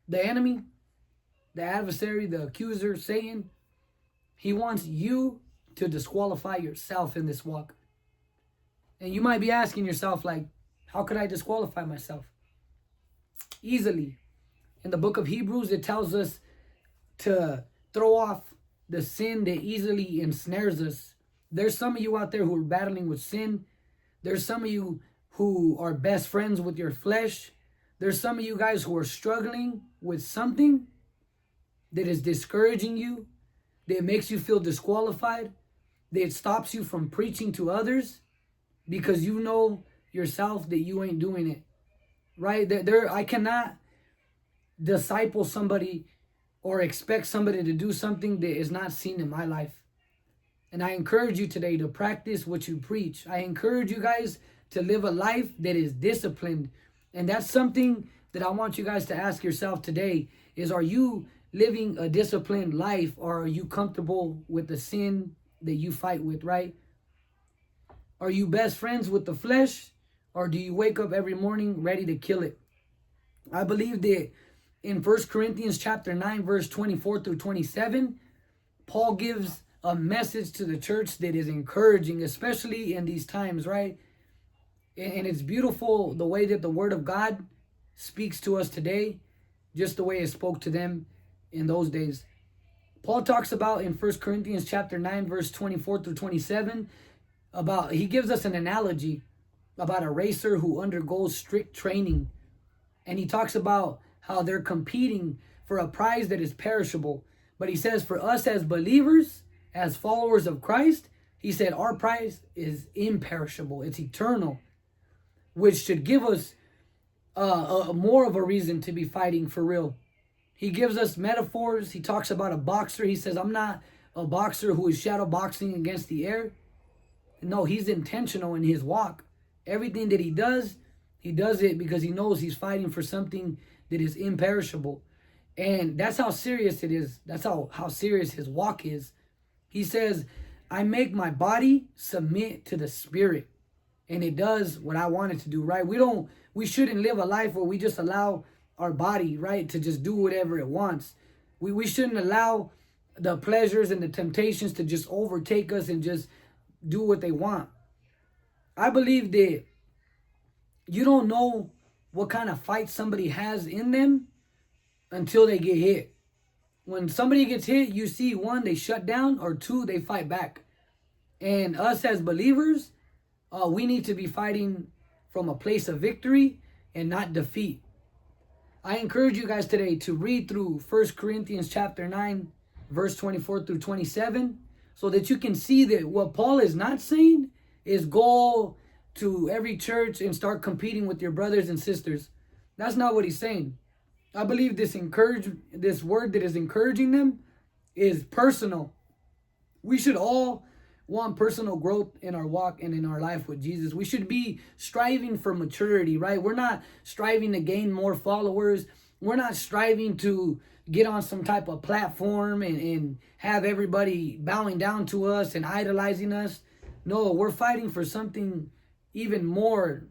The enemy, the adversary, the accuser, Satan, he wants you to disqualify yourself in this walk. And you might be asking yourself, like, how could I disqualify myself? Easily. In the book of Hebrews, it tells us to throw off the sin that easily ensnares us. There's some of you out there who are battling with sin. There's some of you who are best friends with your flesh. There's some of you guys who are struggling with something that is discouraging you, that makes you feel disqualified, that stops you from preaching to others because you know yourself that you ain't doing it. Right? I cannot disciple somebody or expect somebody to do something that is not seen in my life. And I encourage you today to practice what you preach. I encourage you guys to live a life that is disciplined. And that's something that I want you guys to ask yourself today is, are you living a disciplined life, or are you comfortable with the sin that you fight with, right? Are you best friends with the flesh, or do you wake up every morning ready to kill it? I believe that in 1 Corinthians chapter 9, verse 24 through 27, Paul gives a message to the church that is encouraging, especially in these times, right? And it's beautiful the way that the word of God speaks to us today, just the way it spoke to them in those days. Paul talks about in 1 Corinthians chapter 9, verse 24 through 27, he gives us an analogy about a racer who undergoes strict training. And he talks about how they're competing for a prize that is perishable. But he says, for us as believers, as followers of Christ, he said our prize is imperishable. It's eternal, which should give us more of a reason to be fighting for real. He gives us metaphors. He talks about a boxer. He says, I'm not a boxer who is shadow boxing against the air. No, he's intentional in his walk. Everything that he does it because he knows he's fighting for something that is imperishable. And that's how serious it is. That's how serious his walk is. He says, I make my body submit to the spirit, and it does what I want it to do, right? We shouldn't live a life where we just allow our body, right, to just do whatever it wants. We shouldn't allow the pleasures and the temptations to just overtake us and just do what they want. I believe that you don't know what kind of fight somebody has in them until they get hit. When somebody gets hit, you see, one, they shut down, or two, they fight back. And us as believers, we need to be fighting from a place of victory and not defeat. I encourage you guys today to read through 1 Corinthians chapter 9, verse 24 through 27, so that you can see that what Paul is not saying is go to every church and start competing with your brothers and sisters. That's not what he's saying. I believe this word that is encouraging them is personal. We should all want personal growth in our walk and in our life with Jesus. We should be striving for maturity, right? We're not striving to gain more followers. We're not striving to get on some type of platform and have everybody bowing down to us and idolizing us. No, we're fighting for something even more